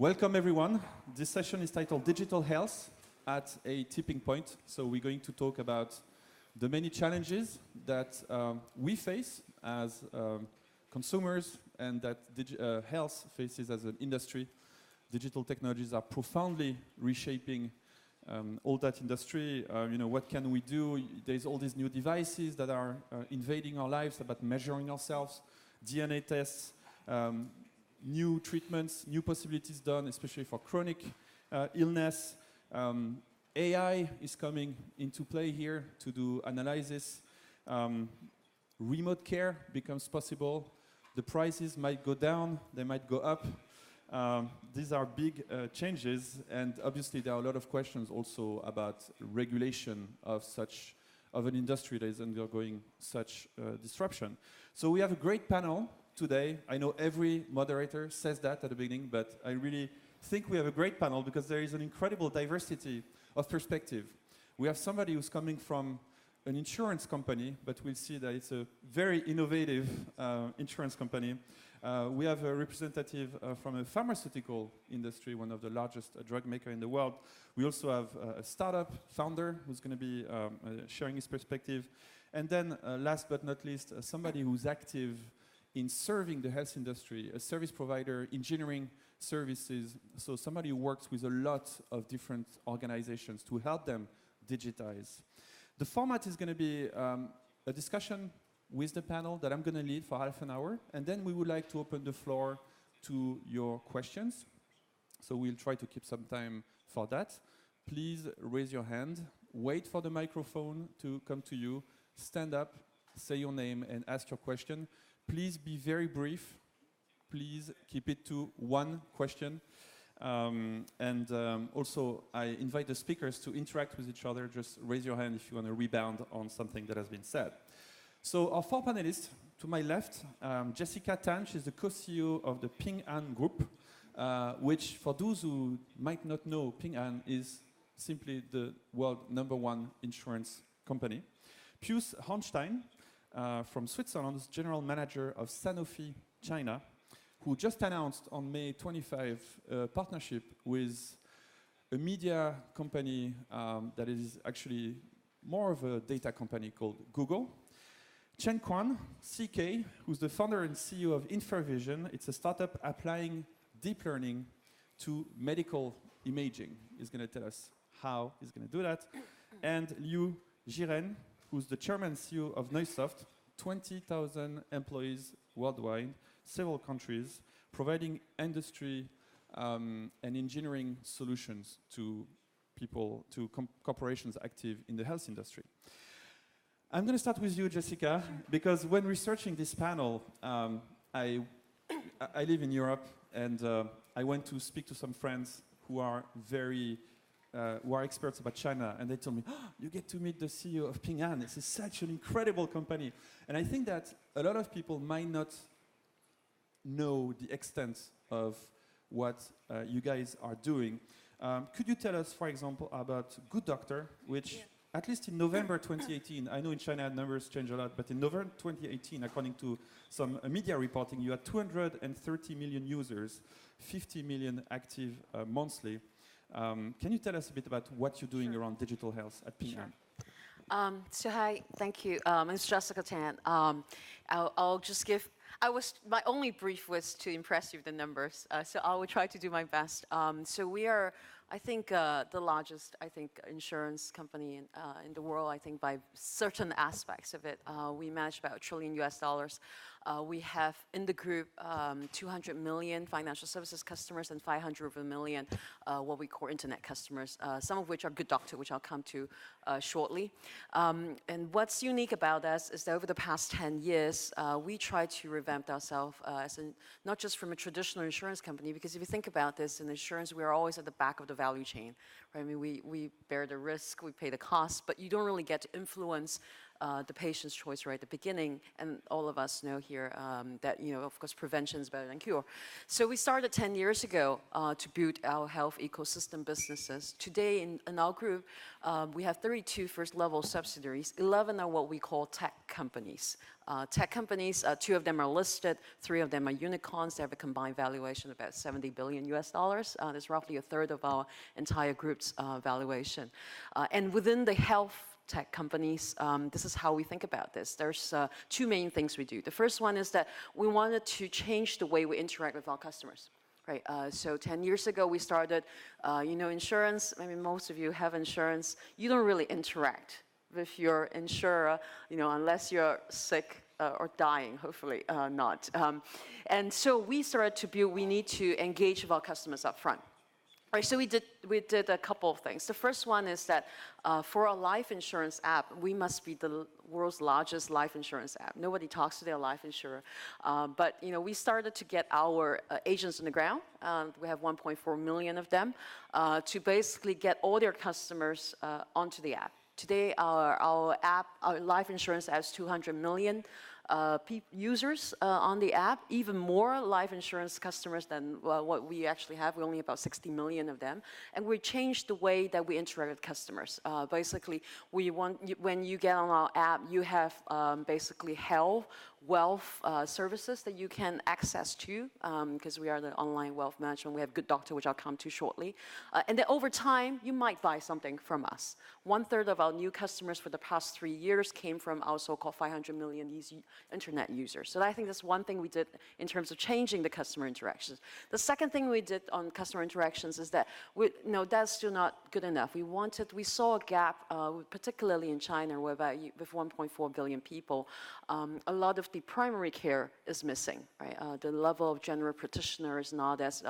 Welcome everyone. This session is titled Digital Health at a Tipping Point. So we're going to talk about the many challenges that we face as consumers and that health faces as an industry. Digital technologies are profoundly reshaping all that industry. What can we do? There's all these new devices that are invading our lives about measuring ourselves, DNA tests, new treatments, new possibilities done, especially for chronic illness. AI is coming into play here to do analysis. Remote care becomes possible. The prices might go down, they might go up. These are big changes, and obviously there are a lot of questions also about regulation of an industry that is undergoing such disruption. So we have a great panel today. I know every moderator says that at the beginning, but I really think we have a great panel because there is an incredible diversity of perspective. We have somebody who's coming from an insurance company, but we'll see that it's a very innovative insurance company. We have a representative from a pharmaceutical industry, one of the largest drug maker in the world. We also have a startup founder who's going to be sharing his perspective. And then last but not least, somebody who's active in serving the health industry, a service provider, engineering services, so somebody who works with a lot of different organizations to help them digitize. The format is going to be a discussion with the panel that I'm going to lead for half an hour, and then we would like to open the floor to your questions. So we'll try to keep some time for that. Please raise your hand, wait for the microphone to come to you, stand up, say your name, and ask your question. Please be very brief. Please keep it to one question. Also, I invite the speakers to interact with each other. Just raise your hand if you want to rebound on something that has been said. So our four panelists, to my left, Jessica Tan, she's the co-CEO of the Ping An Group, which for those who might not know, Ping An is simply the world #1 insurance company. Pius Hornstein, from Switzerland, is General Manager of Sanofi China, who just announced on May 25 a partnership with a media company that is actually more of a data company called Google. Chen Kuan, CK, who's the founder and CEO of Infervision. It's a startup applying deep learning to medical imaging. He's going to tell us how he's going to do that. And Jiren, who's the chairman and CEO of Neusoft, 20,000 employees worldwide, several countries, providing industry and engineering solutions to people, to corporations active in the health industry. I'm going to start with you, Jessica, because when researching this panel, I live in Europe, and I went to speak to some friends who are experts about China, and they told me, oh, you get to meet the CEO of Ping An. This is such an incredible company. And I think that a lot of people might not know the extent of what you guys are doing. Could you tell us, for example, about Good Doctor, which at least in November 2018, I know in China numbers change a lot, but in November 2018, according to some media reporting, you had 230 million users, 50 million active monthly. Can you tell us a bit about what you're doing around digital health at Ping An? So hi, thank you. It's Jessica Tan. I'll just give. My only brief was to impress you with the numbers, so I will try to do my best. So we are, I think, the largest, insurance company in the world. I think by certain aspects of it, we manage about $1 trillion. We have in the group 200 million financial services customers and 500 million what we call internet customers, some of which are Good Doctor, which I'll come to shortly. And what's unique about us is that over the past 10 years, we try to revamp ourselves not just from a traditional insurance company, because if you think about this, in insurance, we are always at the back of the value chain. Right? I mean, we bear the risk, we pay the cost, but you don't really get to influence the patient's choice right at the beginning, and all of us know here that, of course, prevention is better than cure. So we started 10 years ago to build our health ecosystem businesses. Today in our group, we have 32 first-level subsidiaries. 11 are what we call tech companies. Tech companies, 2 of them are listed, 3 of them are unicorns. They have a combined valuation of about $70 billion US dollars. That's roughly a third of our entire group's valuation. And within the health tech companies, this is how we think about this. There's 2 main things we do. The first one is that we wanted to change the way we interact with our customers. Right, so 10 years ago we started, insurance. I mean, most of you have insurance. You don't really interact with your insurer, unless you're sick or dying, hopefully not. And so we started to build, we need to engage with our customers up front. Right, so we did a couple of things. The first one is that for a life insurance app, we must be the world's largest life insurance app. Nobody talks to their life insurer. But we started to get our agents on the ground. We have 1.4 million of them to basically get all their customers onto the app. Today, our life insurance has 200 million users on the app, even more life insurance customers than what we actually have. We only have about 60 million of them. And we changed the way that we interact with customers. Basically, when you get on our app, you have basically health, wealth services that you can access to, because we are the online wealth management. We have Good Doctor, which I'll come to shortly. And then over time, you might buy something from us. 1/3 of our new customers for the past 3 years came from our so-called 500 million internet users. So I think that's one thing we did in terms of changing the customer interactions. The second thing we did on customer interactions is that that's still not good enough. We saw a gap, particularly in China, where with 1.4 billion people, a lot of the primary care is missing. Right? The level of general practitioner is not as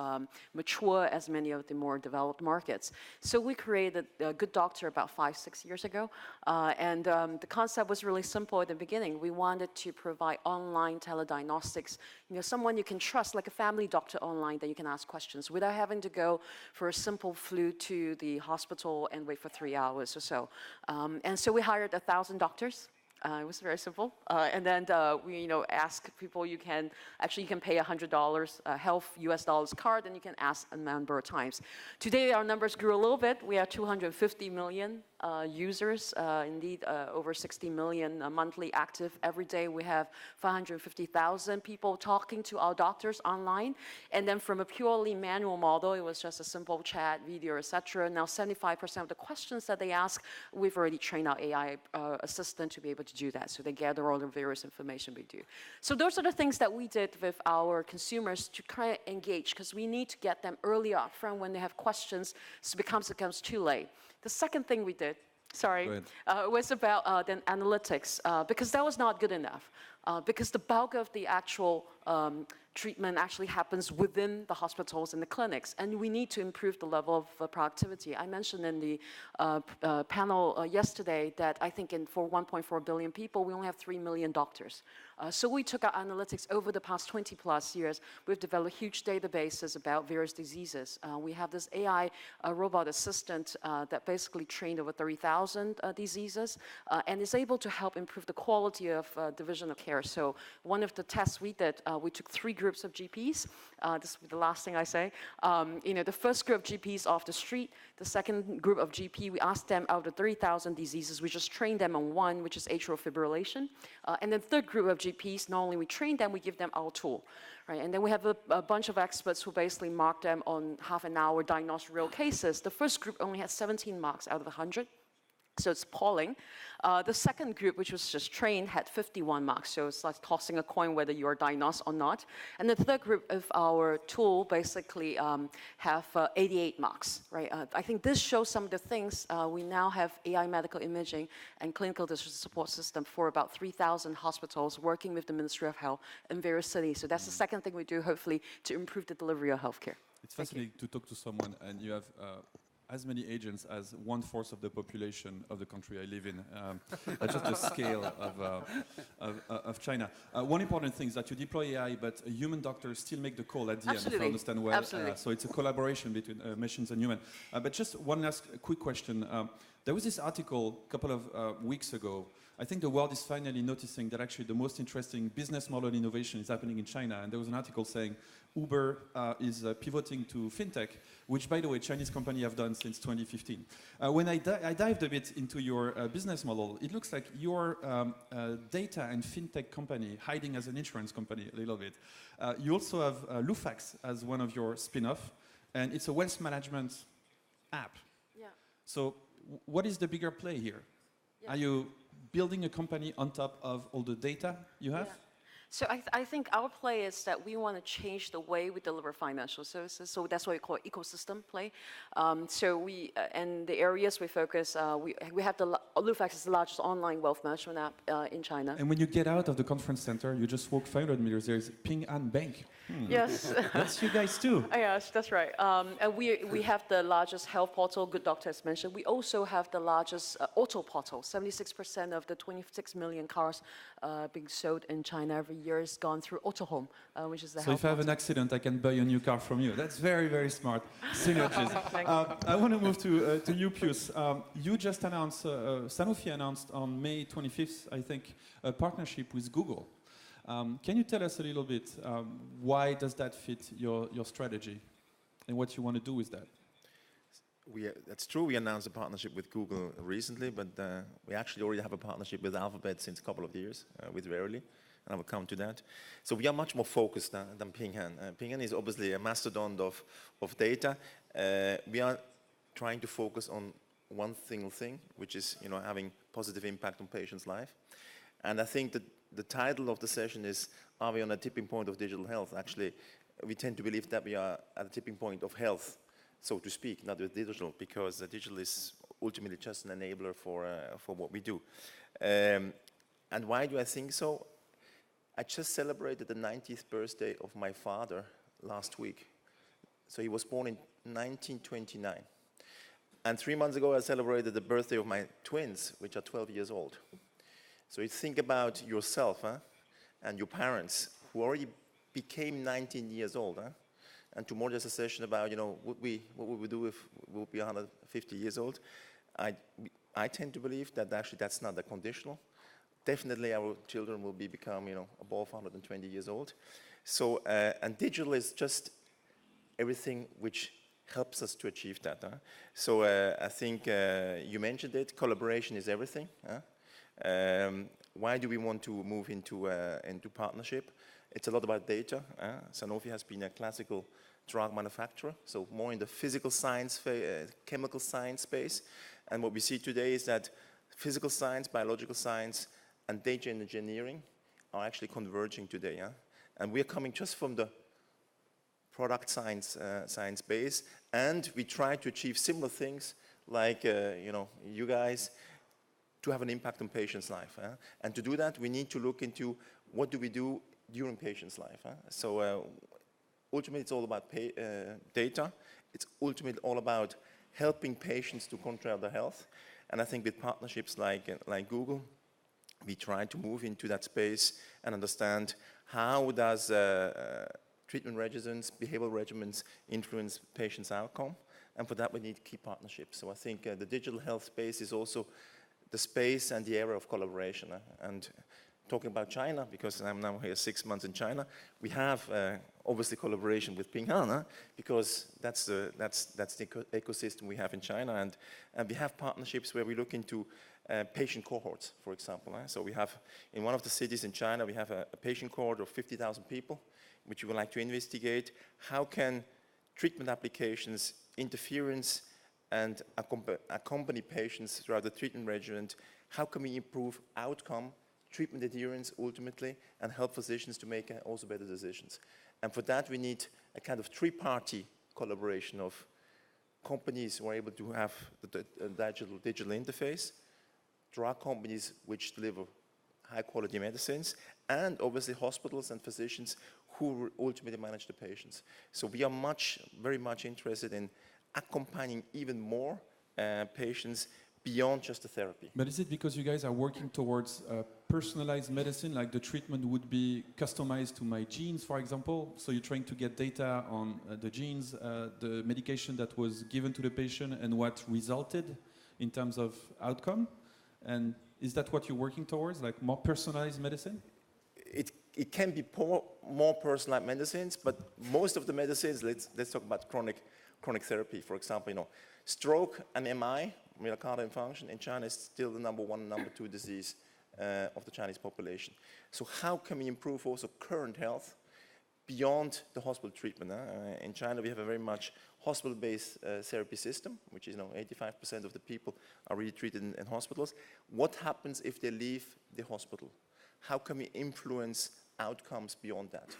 mature as many of the more developed markets. So we created a Good Doctor about 5-6 years ago, and the concept was really simple at the beginning. We wanted to provide online telediagnostics, someone you can trust, like a family doctor online that you can ask questions without having to go for a simple flu to the hospital and wait for 3 hours or so. And so we hired 1,000 doctors. It was very simple. And then we ask people, you can pay $100 health US dollars card, and you can ask a number of times. Today our numbers grew a little bit. We are 250 million users, indeed over 60 million monthly active. Every day we have 550,000 people talking to our doctors online. And then from a purely manual model, it was just a simple chat, video, etc. Now 75% of the questions that they ask, we've already trained our AI assistant to be able to do that. So they gather all the various information we do. So those are the things that we did with our consumers to kind of engage, because we need to get them early up front when they have questions, so it becomes too late. The second thing we did, was about then analytics, because that was not good enough. Because the bulk of the actual treatment actually happens within the hospitals and the clinics, and we need to improve the level of productivity. I mentioned in the panel yesterday that I think for 1.4 billion people, we only have 3 million doctors. So we took our analytics over the past 20 plus years. We've developed huge databases about various diseases. We have this AI robot assistant that basically trained over 30,000 diseases and is able to help improve the quality of division of care. So one of the tests we did, we took 3 groups of GPs. This will be the last thing I say. The first group of GPs off the street, the second group of GP, we asked them out of 30,000 diseases, we just trained them on one, which is atrial fibrillation. And then third group of GPs, not only we train them, we give them our tool. Right? And then we have a bunch of experts who basically mark them on half an hour, diagnose real cases. The first group only had 17 marks out of 100. So it's appalling. The second group, which was just trained, had 51 marks. So it's like tossing a coin whether you are diagnosed or not. And the third group of our tool basically have 88 marks. Right? I think this shows some of the things. We now have AI medical imaging and clinical decision support system for about 3,000 hospitals working with the Ministry of Health in various cities. So that's the second thing we do, hopefully, to improve the delivery of healthcare. It's fascinating to talk to someone, and you have as many agents as 1/4 of the population of the country I live in. That's just the scale of China. One important thing is that you deploy AI, but human doctors still make the call at the end, if I understand well. Absolutely. So it's a collaboration between machines and humans. But just one last quick question. There was this article a couple of weeks ago, I think the world is finally noticing that actually the most interesting business model innovation is happening in China. And there was an article saying Uber is pivoting to fintech, which, by the way, Chinese company have done since 2015. When I dived a bit into your business model, it looks like your data and fintech company hiding as an insurance company a little bit. You also have Lufax as one of your spin-off, and it's a wealth management app. Yeah. So what is the bigger play here? Yeah. Are you building a company on top of all the data you have? Yeah. So I think our play is that we want to change the way we deliver financial services. So that's what we call ecosystem play. So we, and the areas we focus, we have Lufax is the largest online wealth management app in China. And when you get out of the conference center, you just walk 500 meters, there's Ping An Bank. Yes. That's you guys too. Yes, that's right. And we have the largest health portal, Good Doctor as mentioned. We also have the largest auto portal. 76% of the 26 million cars being sold in China every year is gone through Auto Home, which is the so health if I have portal. an accident, I can buy a new car from you. That's very, very smart. Synergies. I want to move to you, Pius. You just announced, Sanofi announced on May 25th, I think, a partnership with Google. Can you tell us a little bit why does that fit your strategy and what you want to do with that? That's true, we announced a partnership with Google recently, but we actually already have a partnership with Alphabet since a couple of years, with Verily, and I will come to that. So we are much more focused than Ping An. Ping An is obviously a mastodon of data. We are trying to focus on one single thing, which is having positive impact on patients' life. And I think that the title of the session is, are we on a tipping point of digital health? Actually, we tend to believe that we are at a tipping point of health, so to speak, not with digital, because digital is ultimately just an enabler for what we do. And why do I think so? I just celebrated the 90th birthday of my father last week. So he was born in 1929. And 3 months ago, I celebrated the birthday of my twins, which are 12 years old. So you think about yourself and your parents, who already became 19 years old. And tomorrow there's a session about, what would we do if we would be 150 years old? I tend to believe that actually that's not a conditional. Definitely our children will become, above 120 years old. So, and digital is just everything which helps us to achieve that. So I think you mentioned it, collaboration is everything. Why do we want to move into partnership? It's a lot about data. Sanofi has been a classical drug manufacturer, so more in the physical science, chemical science space. And what we see today is that physical science, biological science, and data engineering are actually converging today. And we are coming just from the product science base, and we try to achieve similar things like you guys, to have an impact on patients' life. And to do that, we need to look into what do we do during patients' life. So ultimately, it's all about data. It's ultimately all about helping patients to control their health. And I think with partnerships like Google, we try to move into that space and understand how does treatment regimens, behavioral regimens influence patients' outcome. And for that, we need key partnerships. So I think the digital health space is also the space and the area of collaboration. And talking about China, because I'm now here 6 months in China, we have obviously collaboration with Ping An, because that's the ecosystem we have in China. And we have partnerships where we look into patient cohorts, for example. So we have, in one of the cities in China, we have a patient cohort of 50,000 people, which we would like to investigate. How can treatment applications, interference, and accompany patients throughout the treatment regimen? How can we improve outcome, treatment adherence ultimately, and help physicians to make also better decisions? And for that, we need a kind of three-party collaboration of companies who are able to have the digital interface, drug companies which deliver high-quality medicines, and obviously hospitals and physicians who ultimately manage the patients. So we are very much interested in accompanying even more patients beyond just the therapy. But is it because you guys are working towards personalized medicine, like the treatment would be customized to my genes, for example? So you're trying to get data on the genes, the medication that was given to the patient and what resulted in terms of outcome? And Is that what you're working towards, like more personalized medicine? It can be more personalized medicines, but most of the medicines, let's talk about chronic therapy. For example, stroke and MI, myocardial infarction, in China is still the number 1, number 2 disease of the Chinese population. So how can we improve also current health beyond the hospital treatment? In China, we have a very much hospital-based therapy system, which is 85% of the people are really treated in hospitals. What happens if they leave the hospital? How can we influence outcomes beyond that?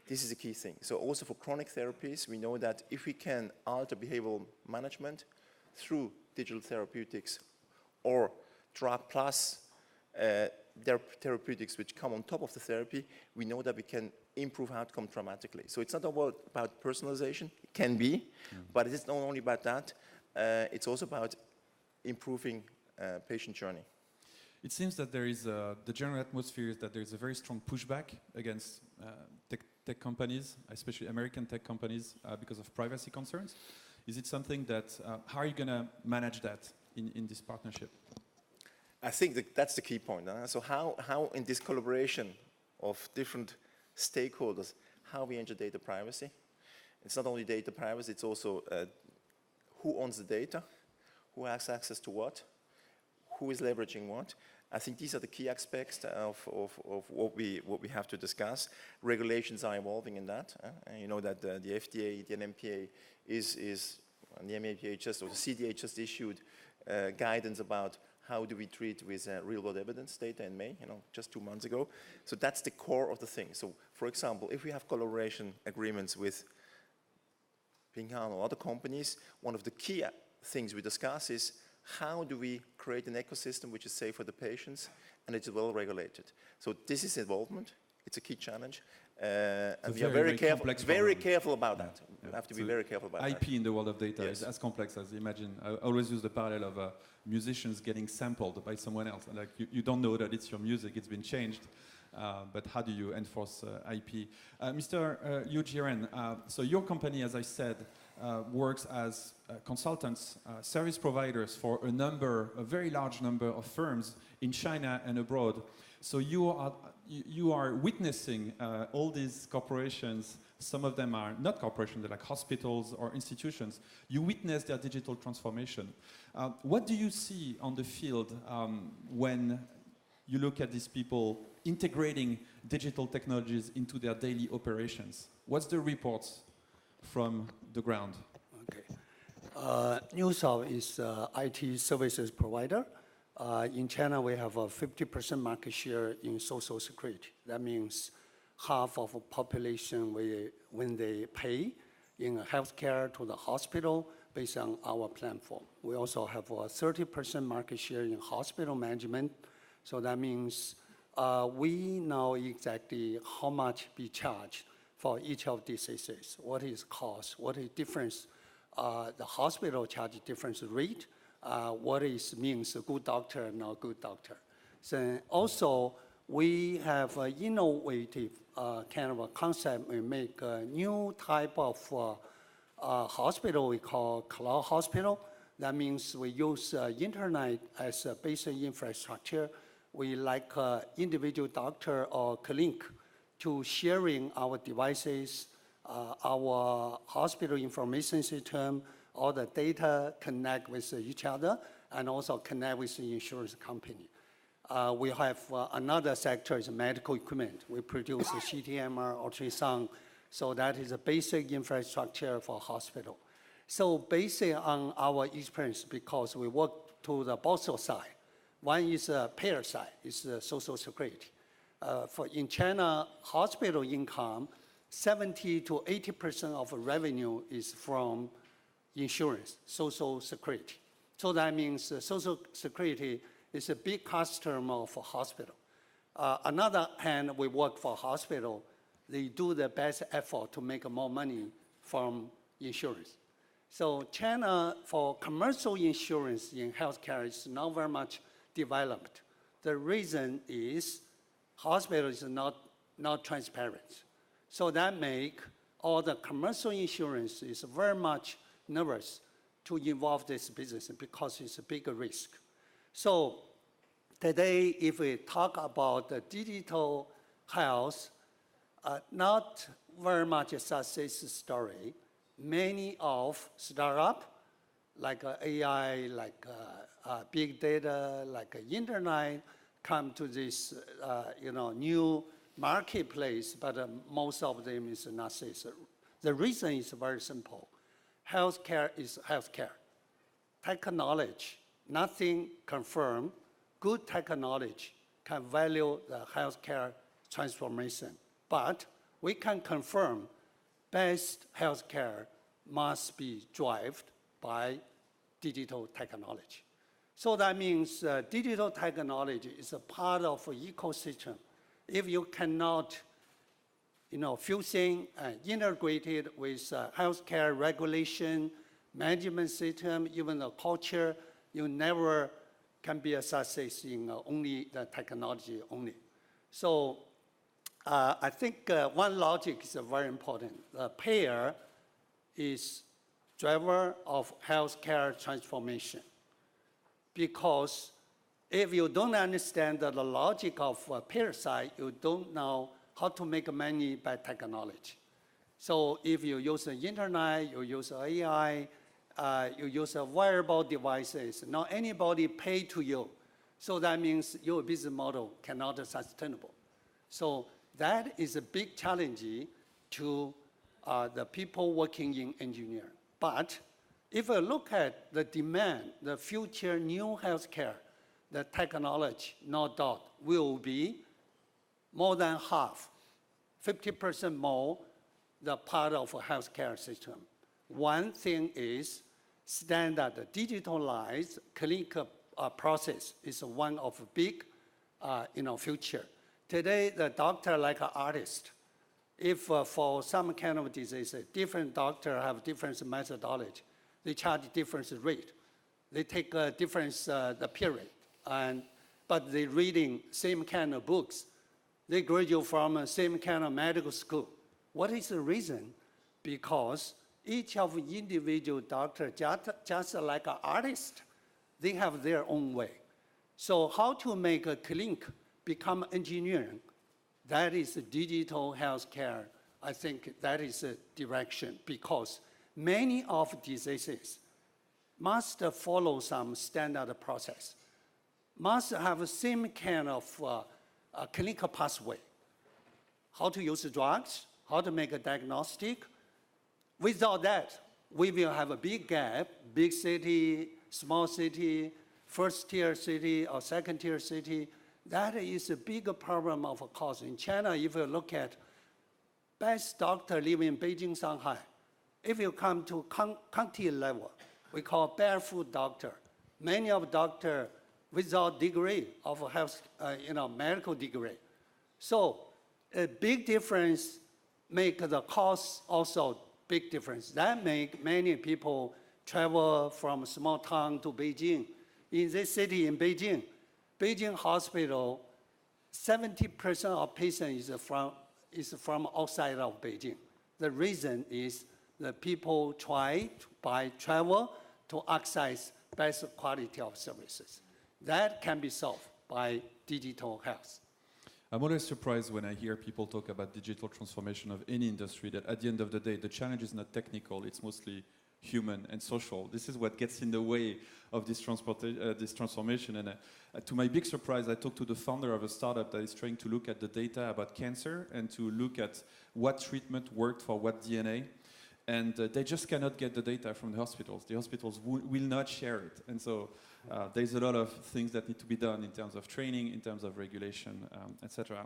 This is a key thing. So also for chronic therapies, we know that if we can alter behavioral management through digital therapeutics or drug plus therapeutics which come on top of the therapy, we know that we can improve outcome dramatically. So it's not about personalization. It can be, but it is not only about that. It's also about improving patient journey. It seems that there is the general atmosphere is that there is a very strong pushback against tech companies, especially American tech companies, because of privacy concerns. Is it something that, how are you going to manage that in this partnership? I think that's the key point. So how in this collaboration of different stakeholders, how we enter data privacy. It's not only data privacy, it's also who owns the data, who has access to what, who is leveraging what. I think these are the key aspects of what we have to discuss. Regulations are evolving in that. You know that the FDA, the NMPA and the NMPA or the CDA just issued guidance about how do we treat with real-world evidence data in May, just 2 months ago. So that's the core of the thing. So, for example, if we have collaboration agreements with Ping Han or other companies, one of the key things we discuss is how do we create an ecosystem which is safe for the patients and it's well regulated. So this is involvement. It's a key challenge. And we are very careful about that. We have to be very careful about IP that. in the world of data is as complex as you imagine. I always use the parallel of musicians getting sampled by someone else. Like you don't know that it's your music, it's been changed. But how do you enforce IP? Mr. Jiren, so your company, as I said, works as consultants, service providers for a very large number of firms in China and abroad. So you are witnessing all these corporations. Some of them are not corporations, they're like hospitals or institutions. You witness their digital transformation. What do you see on the field when you look at these people integrating digital technologies into their daily operations? What's the reports from the ground? Okay. Neusoft is an IT services provider. In China, we have a 50% market share in social security. That means half of the population, when they pay in healthcare to the hospital based on our platform. We also have a 30% market share in hospital management. So that means we know exactly how much we charge for each of these diseases. What is cost? What is difference? The hospital charge different rate. What means a good doctor and not good doctor. So also, we have an innovative kind of a concept. We make a new type of hospital we call cloud hospital. That means we use internet as a basic infrastructure. We like individual doctor or clinic to sharing our devices, our hospital information system, all the data connect with each other, and also connect with the insurance company. We have another sector is medical equipment. We produce a CT/MR, ultrasound, so that is a basic infrastructure for hospital. So based on our experience, because we work to the both side, one is a payer side, is social security. In China, hospital income, 70 to 80% of revenue is from insurance, social security. So that means social security is a big customer for hospital. Another hand, we work for hospital. They do the best effort to make more money from insurance. So China, for commercial insurance in healthcare, is not very much developed. The reason is hospital is not transparent. So that make all the commercial insurance is very much nervous to involve this business because it's a bigger risk. So today, if we talk about the digital health, not very much a success story. Many of startup, like AI, like big data, like internet, come to this new marketplace, but most of them is not success. The reason is very simple. Healthcare is healthcare. Technology, nothing confirmed. Good technology can value the healthcare transformation. But we can confirm best healthcare must be driven by digital technology. So that means digital technology is a part of an ecosystem. If you cannot fusing and integrated with healthcare regulation, management system, even the culture, you never can be a success in only the technology only. So I think one logic is very important. The payer is driver of healthcare transformation. Because if you don't understand the logic of payer side, you don't know how to make money by technology. So if you use the internet, you use AI, you use wearable devices, not anybody pay to you. So that means your business model cannot be sustainable. So that is a big challenge to the people working in engineering. But if you look at the demand, the future new healthcare, the technology, no doubt, will be more than half, 50% more, the part of a healthcare system. One thing is standard digitalized clinical process is one of big future. Today, the doctor like an artist. If for some kind of disease, different doctor have different methodology. They charge different rate. They take a different the period. But they reading same kind of books. They graduate from same kind of medical school. What is the reason? Because each of individual doctor, just like an artist, they have their own way. So how to make a clinic become engineering, that is digital healthcare. I think that is a direction because many of diseases must follow some standard process, must have the same kind of clinical pathway. How to use drugs, how to make a diagnostic. Without that, we will have a big gap, big city, small city, first tier city or second tier city. That is a bigger problem of course. In China, if you look at best doctor living in Beijing, Shanghai, if you come to county level, we call barefoot doctor. Many of doctor without degree of health, medical degree. So a big difference make the cost also big difference. That make many people travel from small town to Beijing. In this city in Beijing hospital, 70% of patients is from outside of Beijing. The reason is the people try by travel to access best quality of services. That can be solved by digital health. I'm always surprised when I hear people talk about digital transformation of any industry, that at the end of the day, the challenge is not technical, it's mostly human and social. This is what gets in the way of this transformation. And to my big surprise, I talked to the founder of a startup that is trying to look at the data about cancer and to look at what treatment worked for what DNA. And they just cannot get the data from the hospitals. The hospitals will not share it. And so there's a lot of things that need to be done in terms of training, in terms of regulation, etc.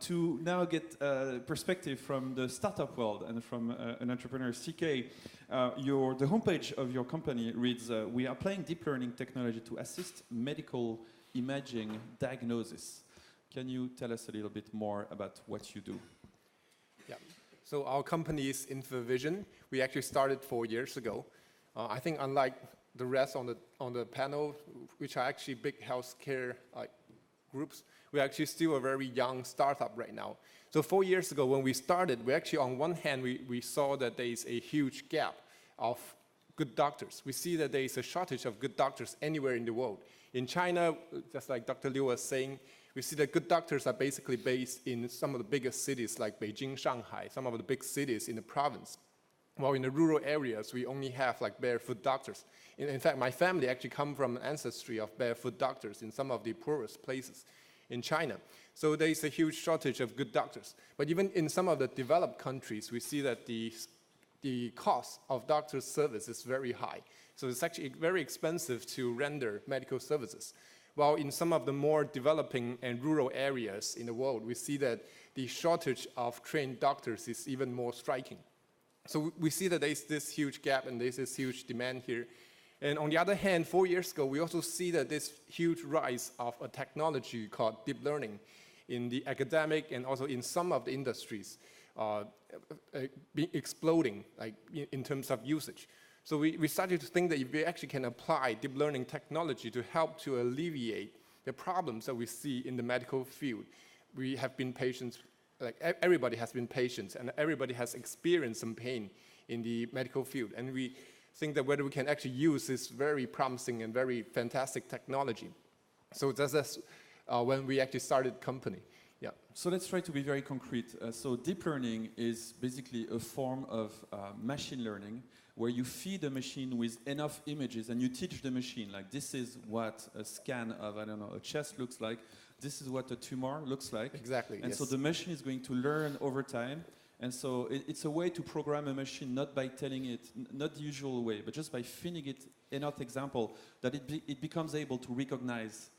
To now get perspective from the startup world and from an entrepreneur, CK, the homepage of your company reads, we are applying deep learning technology to assist medical imaging diagnosis. Can you tell us a little bit more about what you do? Yeah. So our company is Infervision. We actually started 4 years ago. I think unlike the rest on the panel, which are actually big healthcare groups, we're actually still a very young startup right now. So 4 years ago when we started, we actually on one hand, we saw that there is a huge gap of good doctors. We see that there is a shortage of good doctors anywhere in the world. In China, just like Dr. Liu was saying, we see that good doctors are basically based in some of the biggest cities like Beijing, Shanghai, some of the big cities in the province. While in the rural areas, we only have like barefoot doctors. In fact, my family actually come from an ancestry of barefoot doctors in some of the poorest places in China. So there is a huge shortage of good doctors. But even in some of the developed countries, we see that the cost of doctor service is very high. So it's actually very expensive to render medical services. While in some of the more developing and rural areas in the world, we see that the shortage of trained doctors is even more striking. So we see that there's this huge gap and there's this huge demand here. And on the other hand, 4 years ago, we also see that this huge rise of a technology called deep learning in the academic and also in some of the industries exploding like, in terms of usage. So we started to think that if we actually can apply deep learning technology to help to alleviate the problems that we see in the medical field, we have been patients, like everybody has been patients and everybody has experienced some pain in the medical field. And we think that whether we can actually use this very promising and very fantastic technology. So that's when we actually started the company. Yeah. So let's try to be very concrete. So deep learning is basically a form of machine learning where you feed a machine with enough images and you teach the machine, like this is what a scan of, I don't know, a chest looks like, this is what a tumor looks like. Exactly, And yes. so the machine is going to learn over time. And so it's a way to program a machine, not by telling it, not the usual way, but just by feeding it enough example that it becomes able to recognize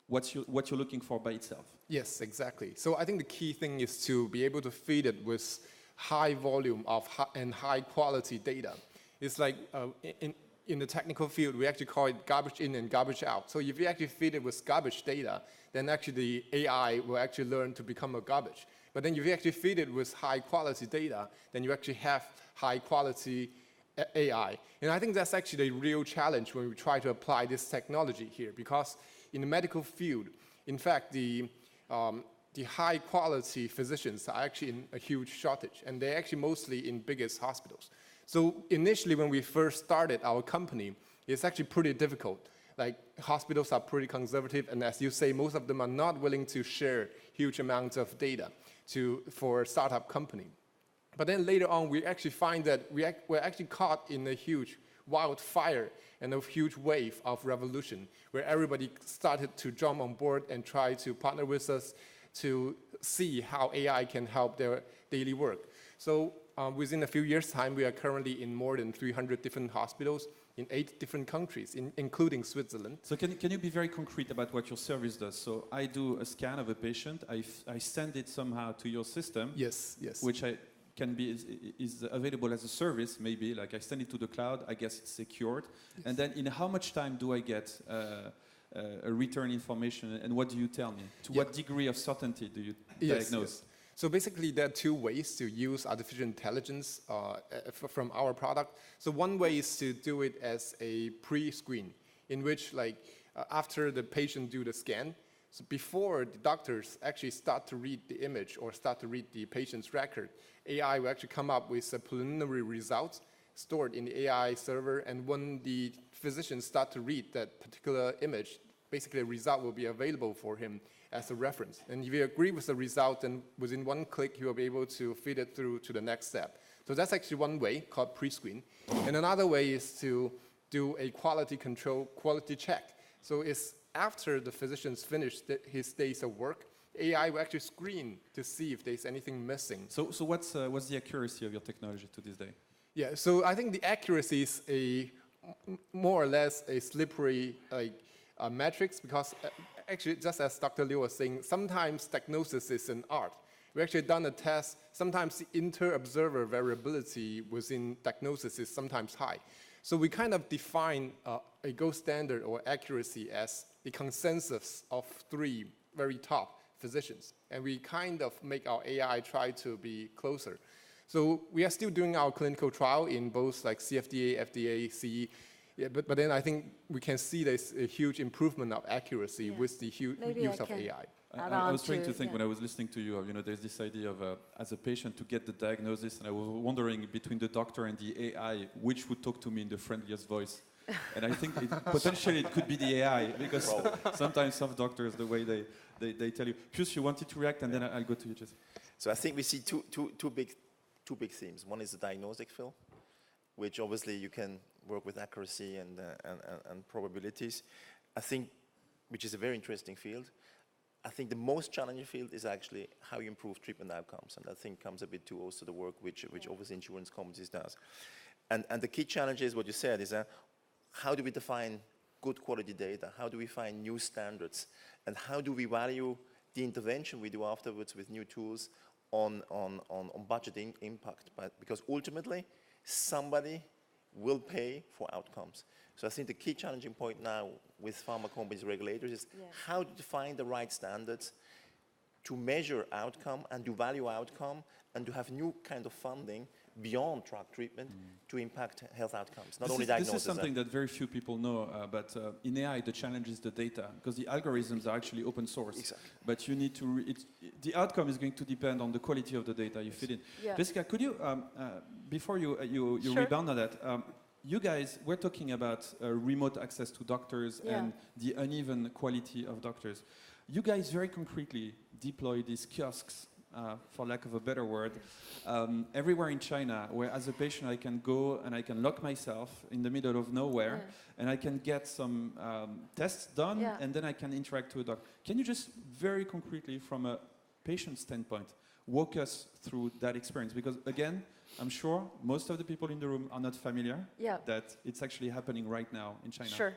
what you're looking for by itself. Yes, exactly. So I think the key thing is to be able to feed it with high volume of and high quality data. It's like in the technical field, we actually call it garbage in and garbage out. So if you actually feed it with garbage data, then actually the AI will actually learn to become a garbage. But then if you actually feed it with high quality data, then you actually have high quality AI. And I think that's actually the real challenge when we try to apply this technology here, because in the medical field, in fact, the high quality physicians are actually in a huge shortage, and they're actually mostly in biggest hospitals. So initially when we first started our company, it's actually pretty difficult. Like hospitals are pretty conservative, and as you say, most of them are not willing to share huge amounts of data for a startup company. But then later on, we actually find that we're actually caught in a huge wildfire and a huge wave of revolution where everybody started to jump on board and try to partner with us to see how AI can help their daily work. So within a few years' time, we are currently in more than 300 different hospitals in 8 different countries, including Switzerland. So can you be very concrete about what your service does? So I do a scan of a patient, I send it somehow to your system, Yes, yes. which is available as a service, maybe, like I send it to the cloud, I guess it's secured. Yes. And then in how much time do I get a return information, and what do you tell me? To what degree of certainty do you diagnose? Yes. So basically, there are 2 ways to use artificial intelligence from our product. So one way is to do it as a pre-screen, in which, like, after the patient do the scan, so before the doctors actually start to read the image or start to read the patient's record, AI will actually come up with a preliminary result stored in the AI server, and when the physicians start to read that particular image, basically the result will be available for him as a reference. And if you agree with the result, then within 1 click, you will be able to feed it through to the next step. So that's actually one way, called pre-screen. And another way is to do a quality control, quality check. So it's after the physician's finished his days of work, AI will actually screen to see if there's anything missing. So what's the accuracy of your technology to this day? Yeah, so I think the accuracy is more or less a slippery metrics, because actually, just as Dr. Liu was saying, sometimes diagnosis is an art. We actually done a test. Sometimes the inter-observer variability within diagnosis is sometimes high. So we kind of define a gold standard or accuracy as the consensus of 3 very top physicians. And we kind of make our AI try to be closer. So we are still doing our clinical trial in both like CFDA, FDA, CE. Yeah, but then I think we can see there's a huge improvement of accuracy with the use of AI. add I on was trying to think yeah. when I was listening to you, there's this idea of, as a patient, to get the diagnosis, and I was wondering between the doctor and the AI, which would talk to me in the friendliest voice. And I think potentially it could be the AI, because sometimes some doctors, the way they tell you. Pius, you wanted to react, and then I'll go to you, Jesse. So I think we see two big themes. One is the diagnostic field, which obviously you can work with accuracy and probabilities. I think, which is a very interesting field. I think the most challenging field is actually how you improve treatment outcomes, and I think comes a bit to also the work which obviously insurance companies does. And the key challenge is what you said, is how do we define good quality data? How do we find new standards? And how do we value the intervention we do afterwards with new tools on budget impact? Because ultimately, somebody will pay for outcomes. So I think the key challenging point now with pharma companies, regulators, is how to define the right standards to measure outcome and to value outcome and to have new kind of funding beyond drug treatment to impact health outcomes, not only diagnosis. This is something that very few people know, but in AI, the challenge is the data, because the algorithms are actually open source. Exactly. But you need to, the outcome is going to depend on the quality of the data you feed in. Yeah. Jessica, could you, before you Sure. rebound on that, you guys, we're talking about remote access to doctors and the uneven quality of doctors. You guys very concretely deploy these kiosks, for lack of a better word, everywhere in China, where as a patient I can go and I can lock myself in the middle of nowhere, and I can get some tests done, and then I can interact with a doctor. Can you just very concretely, from a patient standpoint, walk us through that experience? Because again, I'm sure most of the people in the room are not familiar that it's actually happening right now in China. Sure.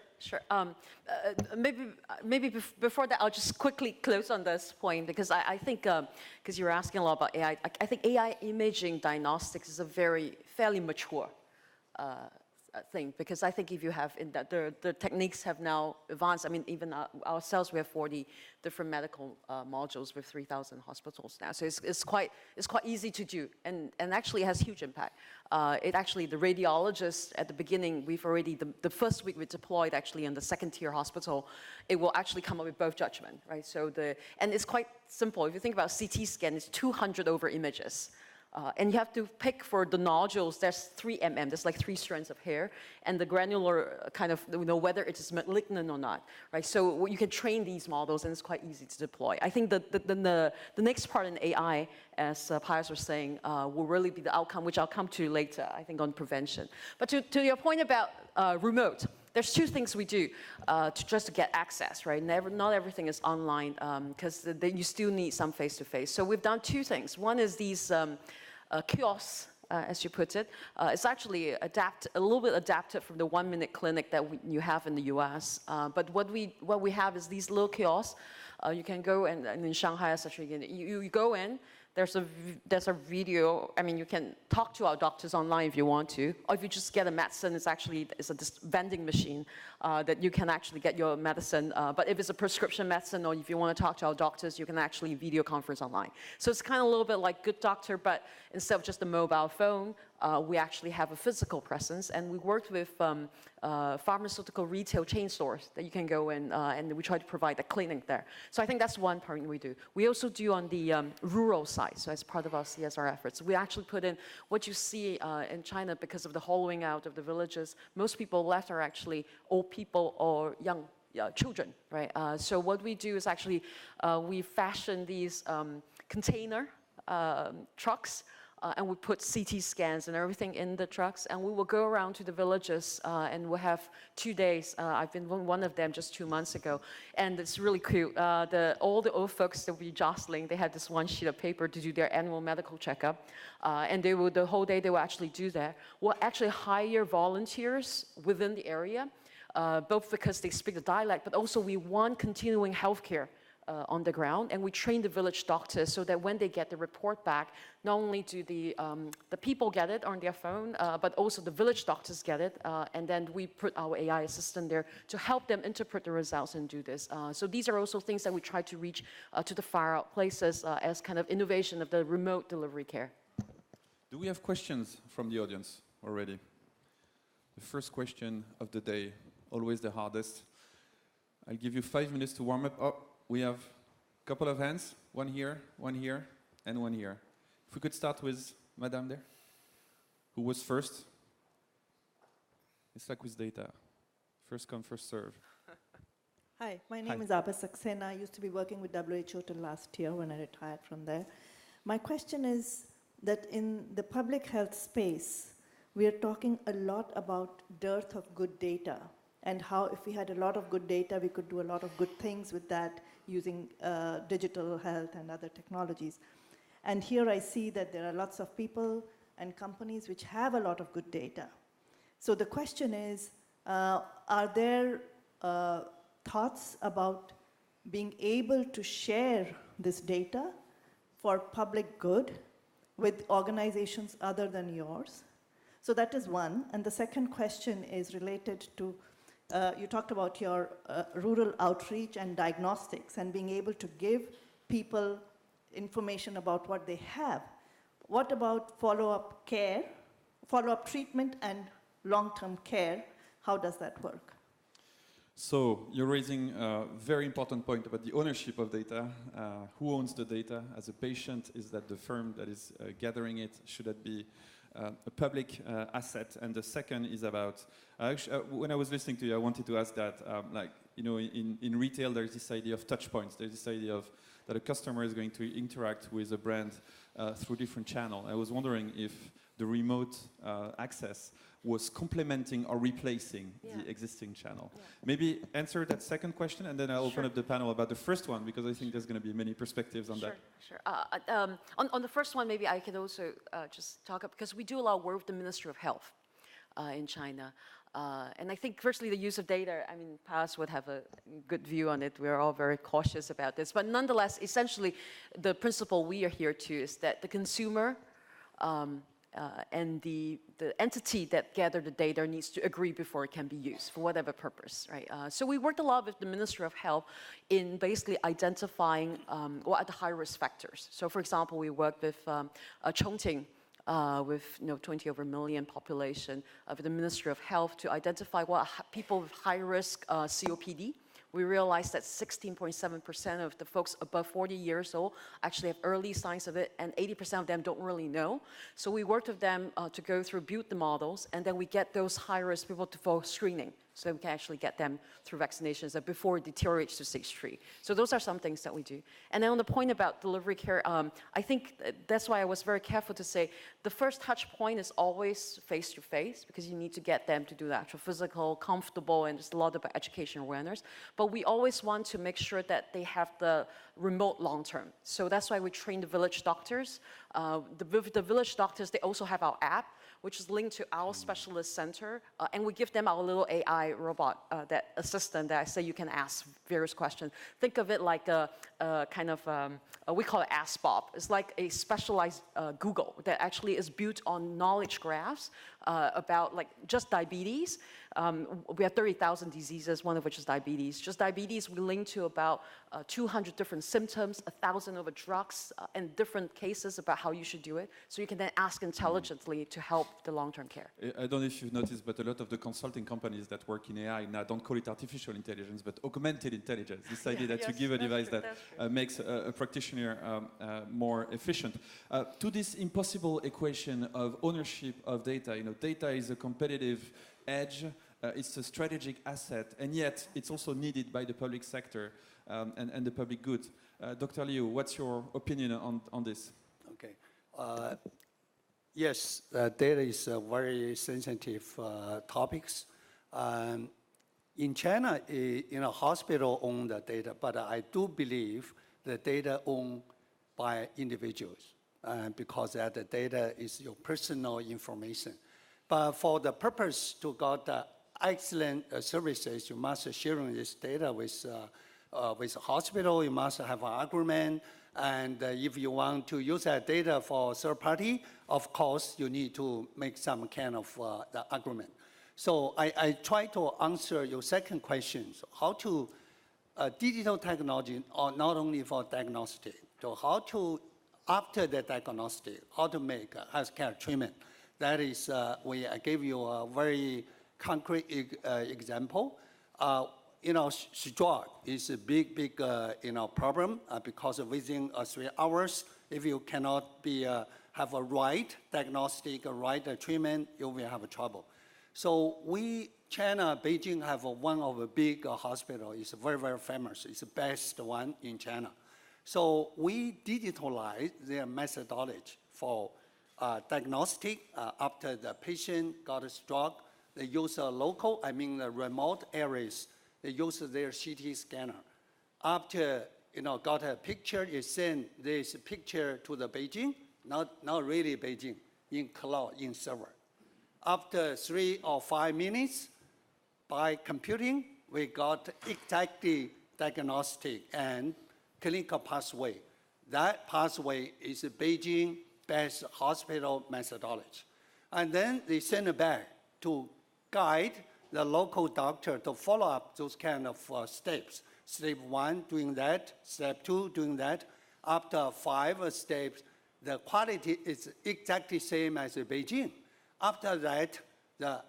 Maybe before that, I'll just quickly close on this point, because I think, because you were asking a lot about AI, I think AI imaging diagnostics is a fairly mature thing, because I think if you have, the techniques have now advanced. I mean, even ourselves, we have 40 different medical modules with 3,000 hospitals now. So it's quite easy to do, and actually has huge impact. The radiologists at the beginning, we've already, the first week we deployed actually in the second tier hospital, it will actually come up with both judgment, right? So and it's quite simple. If you think about CT scan, it's 200 over images. And you have to pick for the nodules, there's 3 mm, there's like 3 strands of hair, and the granular kind of, whether it is malignant or not, right? So you can train these models, and it's quite easy to deploy. I think the next part in AI, as Pius was saying, will really be the outcome, which I'll come to later, I think, on prevention. But to your point about remote, there's 2 things we do just to get access, right? Not everything is online, because you still need some face-to-face. So we've done 2 things. One is these kiosks, as you put it. It's actually a little bit adapted from the 1-minute clinic that you have in the US. But what we have is these little kiosks. You can go and in Shanghai, especially, you go in. There's a video. I mean, you can talk to our doctors online if you want to, or if you just get a medicine, it's a vending machine that you can actually get your medicine. But if it's a prescription medicine, or if you want to talk to our doctors, you can actually video conference online. So it's kind of a little bit like Good Doctor, but instead of just a mobile phone, we actually have a physical presence, and we worked with pharmaceutical retail chain stores that you can go in, and we try to provide a clinic there. So I think that's one part we do. We also do on the rural side, so as part of our CSR efforts. We actually put in what you see in China because of the hollowing out of the villages. Most people left are actually old people or young children, right? So what we do is actually we fashion these container trucks, and we put CT scans and everything in the trucks, and we will go around to the villages, and we'll have 2 days. I've been one of them just 2 months ago, and it's really cute. All the old folks that will be jostling, they had this 1 sheet of paper to do their annual medical checkup, and the whole day they will actually do that. We'll actually hire volunteers within the area, both because they speak the dialect, but also we want continuing healthcare on the ground, and we train the village doctors so that when they get the report back, not only do the people get it on their phone, but also the village doctors get it, and then we put our AI assistant there to help them interpret the results and do this. So these are also things that we try to reach to the far out places as kind of innovation of the remote delivery care. Do we have questions from the audience already? The first question of the day, always the hardest. I'll give you 5 minutes to warm up. Oh, we have Couple of hands, one here, and one here. If we could start with Madame there, who was first. It's like with data. First come, first serve. Hi, my name is Abba Saxena. I used to be working with WHO till last year when I retired from there. My question is that in the public health space, we are talking a lot about dearth of good data and how if we had a lot of good data, we could do a lot of good things with that using digital health and other technologies. And here I see that there are lots of people and companies which have a lot of good data. So the question is, are there thoughts about being able to share this data for public good with organizations other than yours? So that is one. And the second question is related to, you talked about your rural outreach and diagnostics and being able to give people information about what they have. What about follow-up care, follow-up treatment and long-term care? How does that work? So you're raising a very important point about the ownership of data. Who owns the data? As a patient, is that the firm that is gathering it? Should that be a public asset? And the second is about, when I was listening to you, I wanted to ask that, like, you know, in retail, there's this idea of touch points. There's this idea of that a customer is going to interact with a brand through different channels. I was wondering if the remote access was complementing or replacing the existing channel. Yeah. Maybe answer that second question, and then I'll open up the panel about the first one, because I think there's going to be many perspectives on that. Sure. On the first one, maybe I can also just talk up, because we do a lot of work with the Ministry of Health in China. And I think, firstly, the use of data, I mean, Pius would have a good view on it. We're all very cautious about this. But nonetheless, essentially, the principle we are here to is that the consumer and the entity that gathered the data needs to agree before it can be used for whatever purpose, right? So we worked a lot with the Ministry of Health in basically identifying what are the high-risk factors. So, for example, we worked with Chongqing, with 20 over million population of the Ministry of Health to identify what people with high-risk COPD. We realized that 16.7% of the folks above 40 years old actually have early signs of it, and 80% of them don't really know. So we worked with them to go through, build the models, and then we get those high-risk people to for screening, so we can actually get them through vaccinations before it deteriorates to stage 3. So those are some things that we do. And then on the point about delivery care, I think that's why I was very careful to say the first touch point is always face-to-face, because you need to get them to do the actual physical, comfortable, and there's a lot about education awareness. But we always want to make sure that they have the remote long-term. So that's why we train the village doctors. The village doctors, they also have our app, which is linked to our specialist center, and we give them our little AI robot, that assistant that I say you can ask various questions. Think of it like a kind of, we call it Ask Bob. It's like a specialized Google that actually is built on knowledge graphs about like just diabetes. We have 30,000 diseases, one of which is diabetes. Just diabetes, we link to about 200 different symptoms, 1,000 over drugs, and different cases about how you should do it. So you can then ask intelligently to help the long-term care. I don't know if you've noticed, but a lot of the consulting companies that work in AI now don't call it artificial intelligence, but augmented intelligence. This idea that you give a device that makes a practitioner more efficient. To this impossible equation of ownership of data, data is a competitive edge. It's a strategic asset, and yet it's also needed by the public sector and the public good. Dr. Liu, what's your opinion on this? Okay. Yes, data is a very sensitive topics. In China, hospital own the data, but I do believe the data owned by individuals, because that the data is your personal information. But for the purpose to get excellent services, you must share this data with a hospital. You must have an agreement. And if you want to use that data for third party, of course, you need to make some kind of the agreement. So I try to answer your second question. So how to digital technology, not only for diagnostic, so how to, after the diagnostic, how to make healthcare treatment. That is, I gave you a very concrete example. stroke is a big problem because within 3 hours, if you cannot have a right diagnostic, a right treatment, you will have trouble. So China, Beijing have one of the big hospital. It's very, very famous. It's the best one in China. So we digitalize their methodology for diagnostic after the patient got a stroke. They use the remote areas. They use their CT scanner. After got a picture, you send this picture to the Beijing, not really Beijing, in cloud, in server. After 3 or 5 minutes, by computing, we got exactly diagnostic and clinical pathway. That pathway is a Beijing-based hospital methodology. And then they send it back to guide the local doctor to follow up those kind of steps. Step 1, doing that. Step 2, doing that. After 5 steps, the quality is exactly same as Beijing. After that, the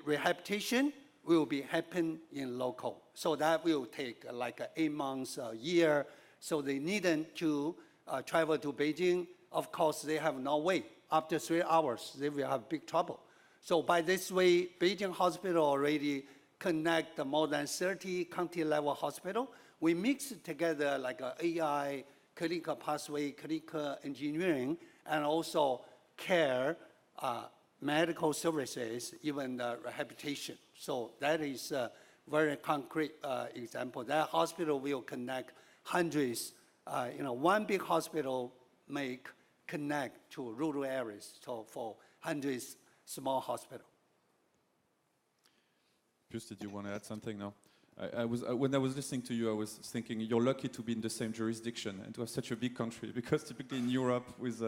rehabilitation will be happen in local. So that will take like 8 months, a year. So they needn't to travel to Beijing. Of course, they have no way. After 3 hours, they will have big trouble. So by this way, Beijing hospital already connect more than 30 county-level hospital. We mix together like AI, clinical pathway, clinical engineering, and also care, medical services, even rehabilitation. So that is a very concrete example. That hospital will connect hundreds. One big hospital may connect to rural areas, so for hundreds small hospital. Pius, did you want to add something now? When I was listening to you, I was thinking you're lucky to be in the same jurisdiction and to have such a big country, because typically in Europe, with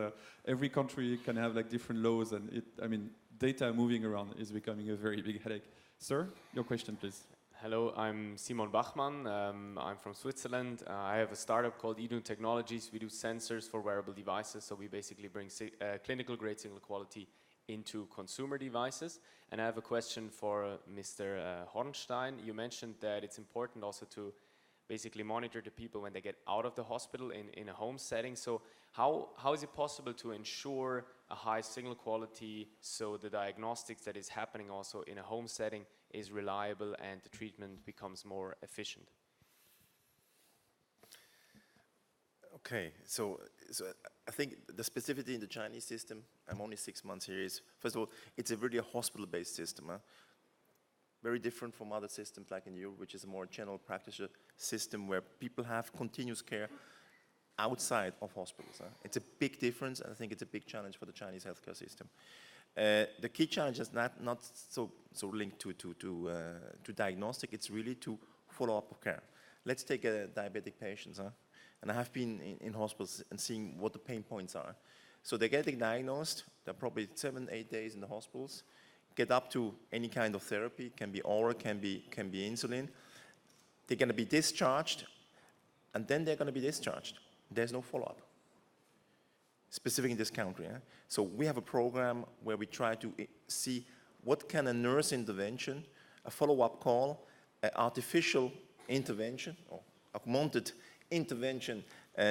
every country can have like different laws, and data moving around is becoming a very big headache. Sir, your question, please. Hello, I'm Simon Bachmann. I'm from Switzerland. I have a startup called Edu Technologies. We do sensors for wearable devices, so we basically bring clinical grade signal quality into consumer devices. And I have a question for Mr. Hornstein. You mentioned that it's important also to basically monitor the people when they get out of the hospital in a home setting. So how is it possible to ensure a high signal quality so the diagnostics that is happening also in a home setting is reliable and the treatment becomes more efficient? Okay, so I think the specificity in the Chinese system, I'm only 6 months here, is, first of all, it's a really hospital-based system. Very different from other systems like in Europe, which is a more general practitioner system where people have continuous care outside of hospitals. It's a big difference, and I think it's a big challenge for the Chinese healthcare system. The key challenge is not so linked to diagnostic, it's really to follow-up of care. Let's take diabetic patients. And I have been in hospitals and seeing what the pain points are. So they're getting diagnosed, they're probably 7-8 days in the hospitals, get up to any kind of therapy, can be oral, can be insulin. They're going to be discharged, and then they're going to be discharged. There's no follow-up, specific in this country. So we have a program where we try to see what can a nurse intervention, a follow-up call, an artificial intervention, or augmented intervention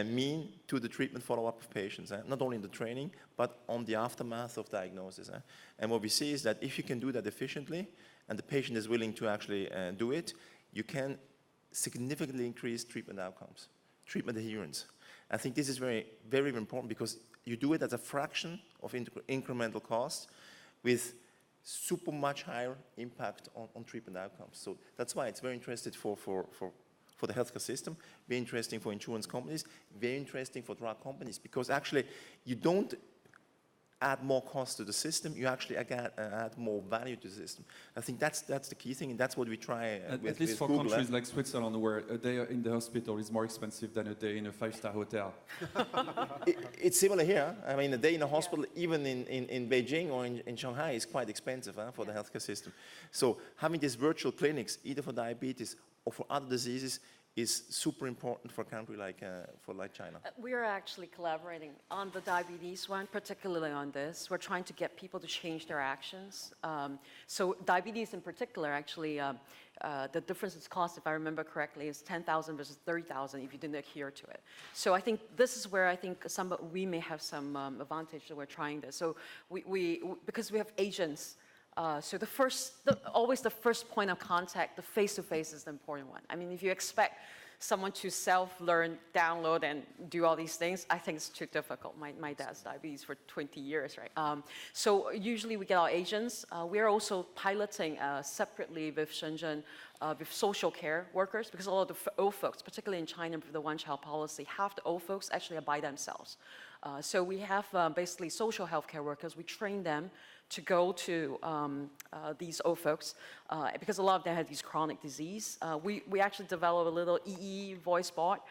mean to the treatment follow-up of patients, not only in the training, but on the aftermath of diagnosis. And what we see is that if you can do that efficiently, and the patient is willing to actually do it, you can significantly increase treatment outcomes, treatment adherence. I think this is very, very important because you do it at a fraction of incremental cost with super much higher impact on treatment outcomes. So that's why it's very interesting for the healthcare system, very interesting for insurance companies, very interesting for drug companies, because actually you don't add more cost to the system, you actually add more value to the system. I think that's the key thing, and that's what we try with at least for Google, countries like Switzerland, where a day in the hospital is more expensive than a day in a 5-star hotel. It's similar here. I mean, a day in a hospital, even in Beijing or in Shanghai, is quite expensive for the healthcare system. So having these virtual clinics, either for diabetes or for other diseases, is super important for a country like China. We are actually collaborating on the diabetes one, particularly on this. We're trying to get people to change their actions. So diabetes in particular, actually, the difference in cost, if I remember correctly, is 10,000 versus 30,000 if you didn't adhere to it. So I think this is where I think we may have some advantage that we're trying this. So because we have agents, so always the first point of contact, the face-to-face is the important one. I mean, if you expect someone to self-learn, download, and do all these things, I think it's too difficult. My dad's diabetes for 20 years, right? So usually we get our agents. We're also piloting separately with Shenzhen, with social care workers, because a lot of the old folks, particularly in China with the one-child policy, half the old folks actually are by themselves. So we have basically social healthcare workers. We train them to go to these old folks because a lot of them have these chronic disease. We actually develop a little EE voice bot.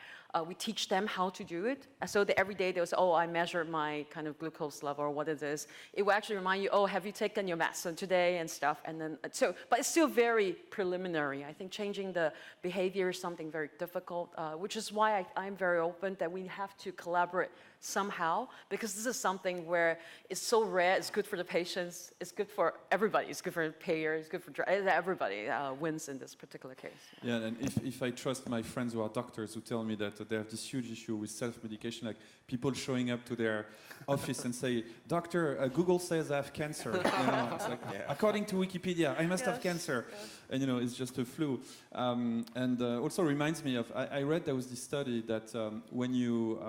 We teach them how to do it. So that every day they'll say, oh, I measured my kind of glucose level or what it is. It will actually remind you, oh, have you taken your medicine today and stuff. And then, but it's still very preliminary. I think changing the behavior is something very difficult, which is why I'm very open that we have to collaborate somehow, because this is something where it's so rare, it's good for the patients, it's good for everybody, it's good for the payer, it's good for everybody wins in this particular case. Yeah, and if I trust my friends who are doctors who tell me that they have this huge issue with self-medication, like people showing up to their office and say, doctor, Google says I have cancer. You know, it's like, according to Wikipedia, I must have cancer. And you know, it's just a flu. And also reminds me of, I read there was this study that when you,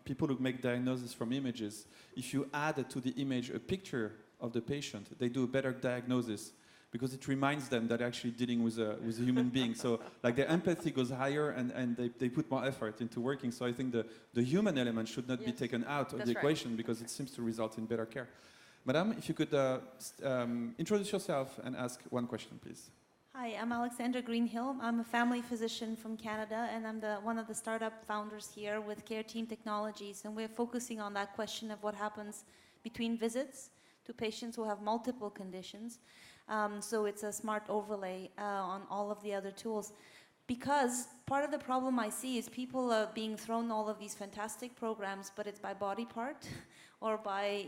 people who make diagnosis from images, if you add to the image a picture of the patient, they do a better diagnosis because it reminds them that they're actually dealing with a human being. So like their empathy goes higher and they put more effort into working. So I think the human element should not be taken out of the equation because it seems to result in better care. Madame, if you could introduce yourself and ask one question, please. Hi, I'm Alexandra Greenhill. I'm a family physician from Canada, and I'm one of the startup founders here with Care Team Technologies, and we're focusing on that question of what happens between visits to patients who have multiple conditions. So it's a smart overlay on all of the other tools. Because part of the problem I see is people are being thrown all of these fantastic programs, but it's by body part or by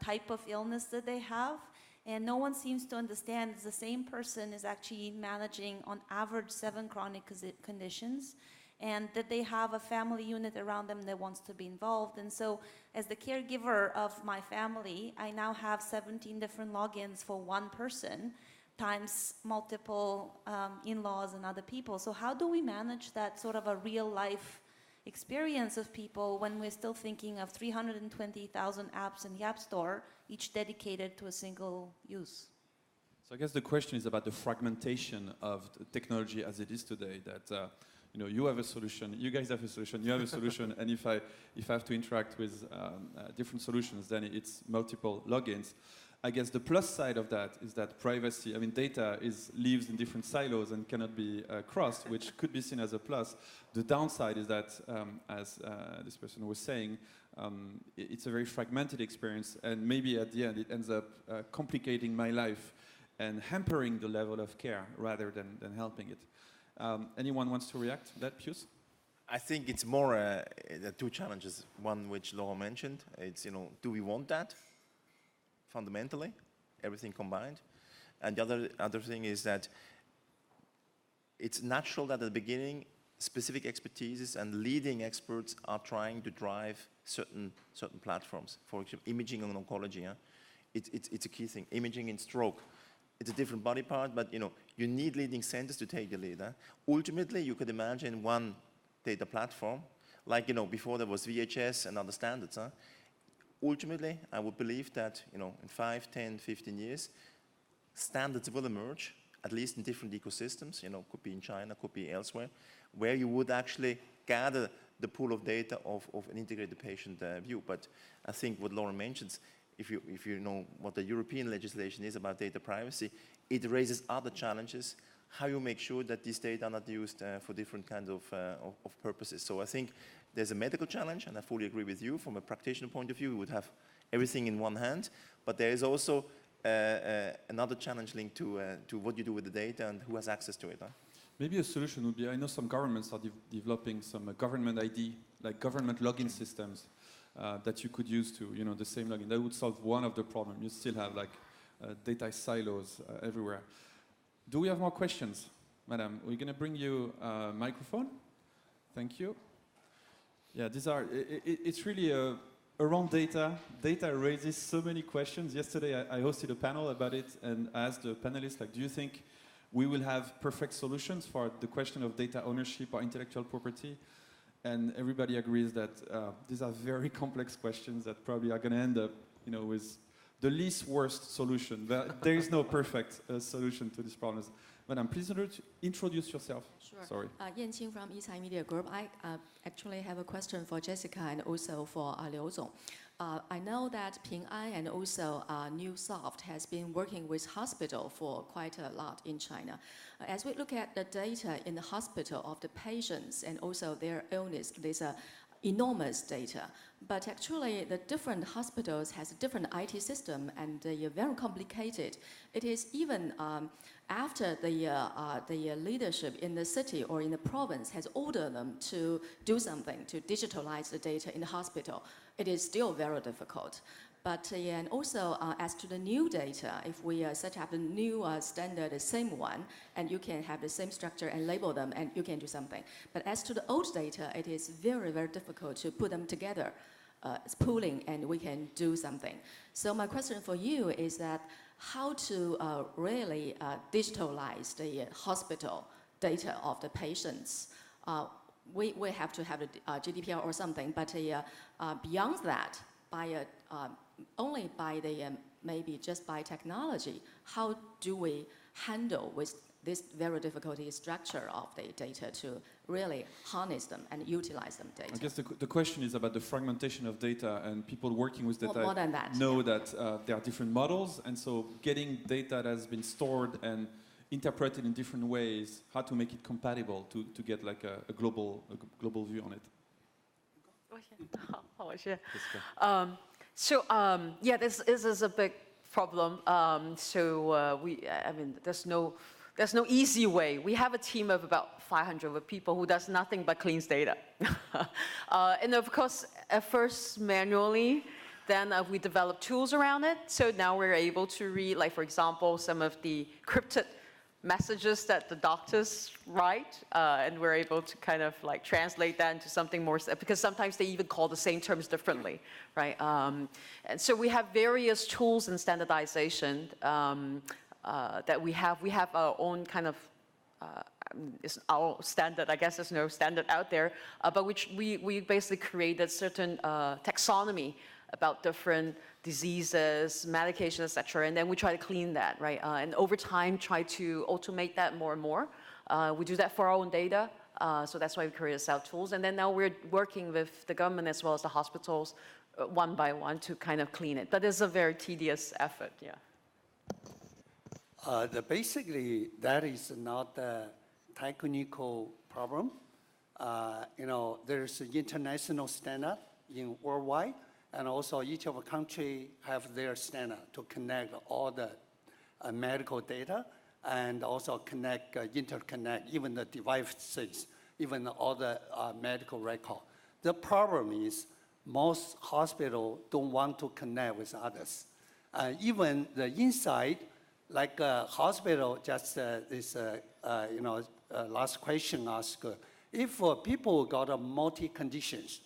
type of illness that they have. And no one seems to understand the same person is actually managing on average 7 chronic conditions, and that they have a family unit around them that wants to be involved. And so as the caregiver of my family, I now have 17 different logins for one person times multiple in-laws and other people. So how do we manage that sort of a real life experience of people when we're still thinking of 320,000 apps in the App Store, each dedicated to a single use? So I guess the question is about the fragmentation of the technology as it is today, that you know, you have a solution, you guys have a solution, you have a solution, and if I have to interact with different solutions, then it's multiple logins. I guess the plus side of that is that privacy, I mean, data lives in different silos and cannot be crossed, which could be seen as a plus. The downside is that, as this person was saying, it's a very fragmented experience, and maybe at the end it ends up complicating my life and hampering the level of care rather than helping it. Anyone wants to react to that, Pius? I think it's more the two challenges. One which Laurent mentioned, it's, you know, do we want that? Fundamentally, everything combined. And the other thing is that it's natural that at the beginning, specific expertises and leading experts are trying to drive certain platforms. For example, imaging and oncology. Yeah? It's a key thing. Imaging in stroke. It's a different body part, but you know, you need leading centers to take the lead. Ultimately, you could imagine one data platform, like, you know, before there was VHS and other standards. Ultimately, I would believe that, you know, in 5, 10, 15 years, standards will emerge, at least in different ecosystems, you know, could be in China, could be elsewhere, where you would actually gather the pool of data of an integrated patient view. But I think what Laurent mentions, if you know what the European legislation is about data privacy, it raises other challenges, how you make sure that these data are not used for different kinds of purposes. So I think there's a medical challenge, and I fully agree with you. From a practitioner point of view, we would have everything in one hand, but there is also another challenge linked to what you do with the data and who has access to it. Maybe a solution would be, I know some governments are developing some government ID, like government login systems that you could use to, the same login. That would solve one of the problems. You still have like data silos everywhere. Do we have more questions? Madam, we're going to bring you a microphone. Thank you. Yeah, it's really around data. Data raises so many questions. Yesterday I hosted a panel about it and asked the panelists, like, do you think we will have perfect solutions for the question of data ownership or intellectual property? And everybody agrees that these are very complex questions that probably are going to end up, with the least worst solution. There is no perfect solution to these problems. Madam, please introduce yourself. Sure. Sorry. Yan Qing from Eastside Media Group. I actually have a question for Jessica and also for Liu Zong. I know that Ping An and also Neusoft has been working with hospital for quite a lot in China. As we look at the data in the hospital of the patients and also their illness, there's enormous data. But actually, the different hospitals has a different IT system and they are very complicated. It is even after the leadership in the city or in the province has ordered them to do something to digitalize the data in the hospital, it is still very difficult. But and also as to the new data, if we set up a new standard, the same one, and you can have the same structure and label them, and you can do something. But as to the old data, it is very, very difficult to put them together, pooling, and we can do something. So my question for you is that how to really digitalize the hospital data of the patients. We have to have a GDPR or something, but beyond that, only by maybe just by technology, how do we handle with this very difficult structure of the data to really harness them and utilize them data? I guess the question is about the fragmentation of data, and people working with data more than that, know that there are different models, and so getting data that has been stored and interpreted in different ways, how to make it compatible to get like a global view on it. Yeah, this is a big problem. There's no easy way. We have a team of about 500 people who does nothing but cleans data. And of course, at first manually, then we developed tools around it. So now we're able to read, like for example, some of the cryptic messages that the doctors write, and we're able to kind of like translate that into something more, because sometimes they even call the same terms differently, right? And so we have various tools and standardization that we have. We have our own kind of, it's our standard, I guess there's no standard out there, but we basically created certain taxonomy about different diseases, medications, etc. And then we try to clean that, right? And over time, try to automate that more and more. We do that for our own data. So that's why we created cell tools. And then now we're working with the government as well as the hospitals one by one to kind of clean it. But it's a very tedious effort, yeah. Basically, that is not a technical problem. There's an international standard in worldwide. And also each of the country have their standard to connect all the medical data and also interconnect even the devices, even all the medical record. The problem is most hospitals don't want to connect with others. Even the inside, like a hospital, just this last question asked, if people got multi-conditions,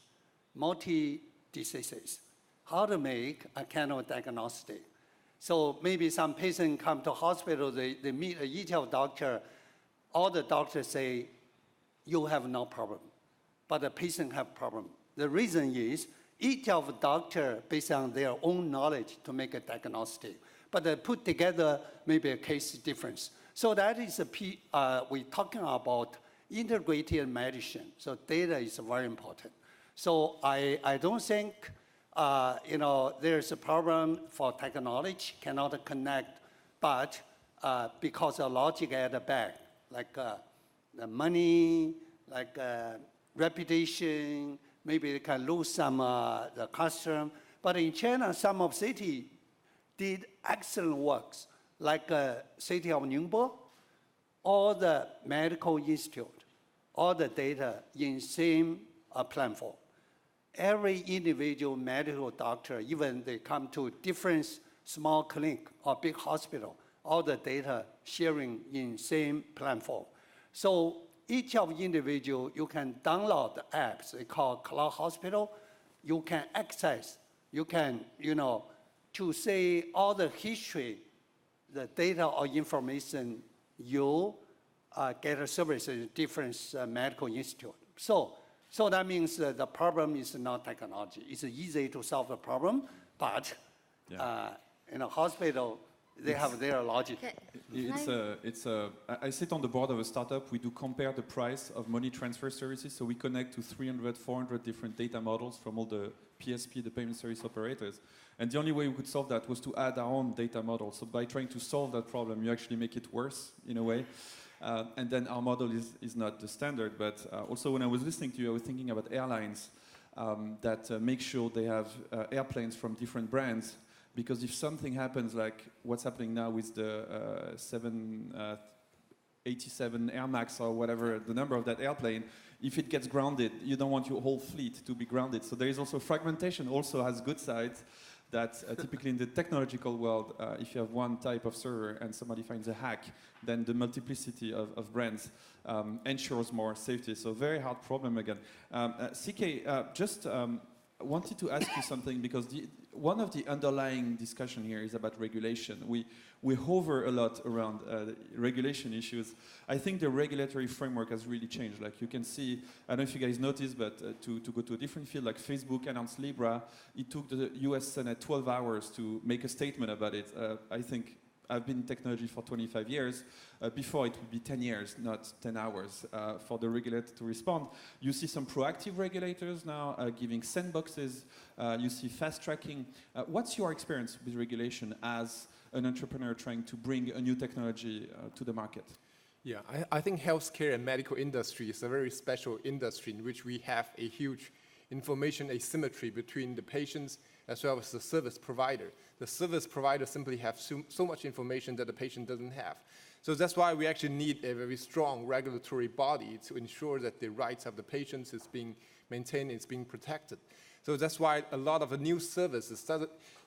multi-diseases, how to make a kind of diagnostic. So maybe some patient come to hospital, they meet each of doctor, all the doctors say, you have no problem, but the patient have problem. The reason is each of doctor based on their own knowledge to make a diagnostic, but they put together maybe a case difference. So that is we're talking about integrated medicine. So data is very important. So I don't think there's a problem for technology, cannot connect, but because of logic at the back, like the money, like reputation, maybe they can lose some the customer. But in China, some of city did excellent works, like city of Ningbo, all the medical institute, all the data in same platform. Every individual medical doctor, even they come to different small clinic or big hospital, all the data sharing in same platform. So each of individual, you can download the apps, they call Cloud Hospital. You can access, you can, to say all the history, the data or information you get a service in different medical institute. So that means the problem is not technology. It's easy to solve the problem, but in a hospital, they have their logic. I sit on the board of a startup. We do compare the price of money transfer services. So we connect to 300, 400 different data models from all the PSP, the payment service operators. And the only way we could solve that was to add our own data model. So by trying to solve that problem, you actually make it worse in a way. And then our model is not the standard. But also when I was listening to you, I was thinking about airlines that make sure they have airplanes from different brands. Because if something happens, like what's happening now with the 787 Air Max or whatever, the number of that airplane, if it gets grounded, you don't want your whole fleet to be grounded. So there is also fragmentation, also has good sides that typically in the technological world, if you have one type of server and somebody finds a hack, then the multiplicity of brands ensures more safety. So very hard problem again. CK, just wanted to ask you something because one of the underlying discussion here is about regulation. We hover a lot around regulation issues. I think the regulatory framework has really changed. Like you can see, I don't know if you guys noticed, but to go to a different field, like Facebook announced Libra, it took the US Senate 12 hours to make a statement about it. I think I've been in technology for 25 years. Before, it would be 10 years, not 10 hours for the regulator to respond. You see some proactive regulators now giving sandboxes. You see fast tracking. What's your experience with regulation as an entrepreneur trying to bring a new technology to the market? Yeah, I think healthcare and medical industry is a very special industry in which we have a huge information asymmetry between the patients as well as the service provider. The service provider simply have so much information that the patient doesn't have. So that's why we actually need a very strong regulatory body to ensure that the rights of the patients is being maintained, it's being protected. So that's why a lot of the new services,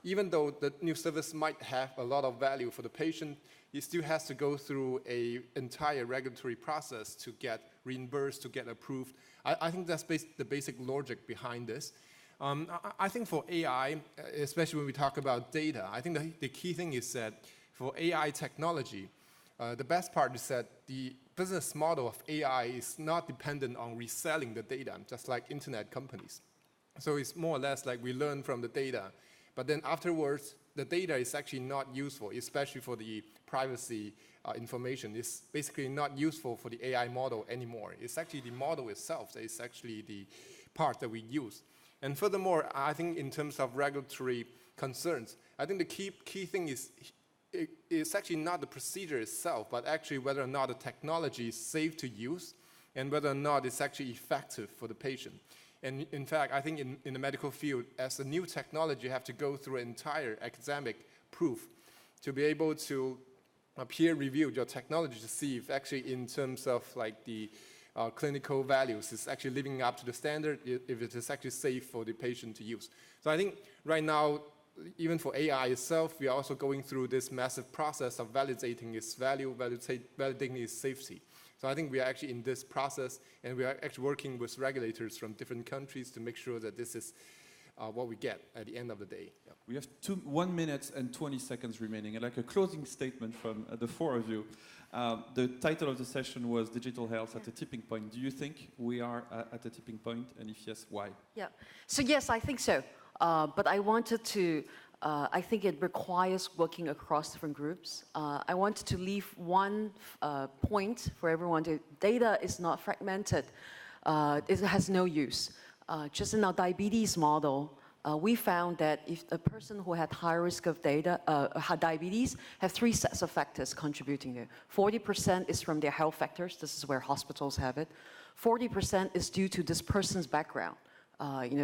even though the new service might have a lot of value for the patient, it still has to go through an entire regulatory process to get reimbursed, to get approved. I think that's the basic logic behind this. I think for AI, especially when we talk about data, I think the key thing is that for AI technology, the best part is that the business model of AI is not dependent on reselling the data, just like internet companies. So it's more or less like we learn from the data, but then afterwards, the data is actually not useful, especially for the privacy information. It's basically not useful for the AI model anymore. It's actually the model itself that is actually the part that we use. And furthermore, I think in terms of regulatory concerns, I think the key thing is it's actually not the procedure itself, but actually whether or not the technology is safe to use and whether or not it's actually effective for the patient. And in fact, I think in the medical field, as a new technology, you have to go through an entire academic proof to be able to peer review your technology to see if actually in terms of like the clinical values is actually living up to the standard, if it is actually safe for the patient to use. So I think right now, even for AI itself, we are also going through this massive process of validating its value, validating its safety. So I think we are actually in this process, and we are actually working with regulators from different countries to make sure that this is what we get at the end of the day. Yeah. We have 1 minute and 20 seconds remaining. I'd like a closing statement from the four of you. The title of the session was Digital Health at a Tipping Point. Do you think we are at a tipping point? And if yes, why? Yeah. So yes, I think so. But I wanted to, I think it requires working across different groups. I wanted to leave one point for everyone. Data is not fragmented. It has no use. Just in our diabetes model, we found that if a person who had high risk of had diabetes have 3 sets of factors contributing there. 40% is from their health factors. This is where hospitals have it. 40% is due to this person's background.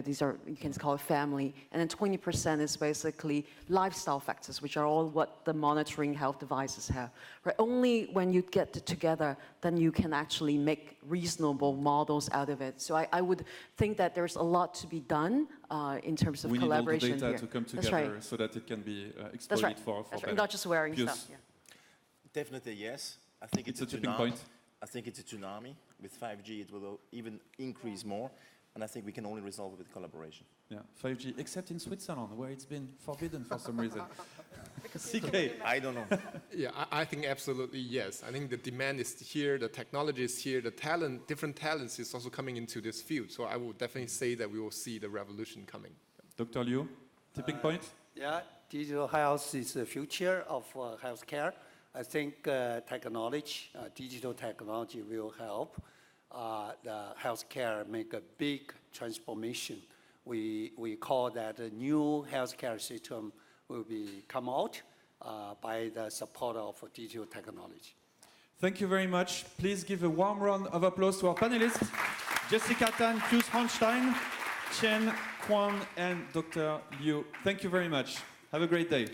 these are, you can call it family. And then 20% is basically lifestyle factors, which are all what the monitoring health devices have. Right? Only when you get it together, then you can actually make reasonable models out of it. So I would think that there's a lot to be done in terms of collaboration here. We need all the data to come together so that it can be exploited for better. Not just wearing Pius. stuff. Yeah. Definitely yes. I think it's a tipping point. I think it's a tsunami. With 5G, it will even increase more. And I think we can only resolve it with collaboration. Yeah, 5G, except in Switzerland, where it's been forbidden for some reason. CK. I don't know. Yeah, I think absolutely yes. I think the demand is here, the technology is here, the talent, different talents is also coming into this field. So I would definitely say that we will see the revolution coming. Dr. Liu, tipping point? Yeah, digital health is the future of healthcare. I think digital technology will help the healthcare make a big transformation. We call that a new healthcare system will come out by the support of digital technology. Thank you very much. Please give a warm round of applause to our panelists, Jessica Tan, Pius Hornstein, Chen, Kuan, and Dr. Liu. Thank you very much. Have a great day.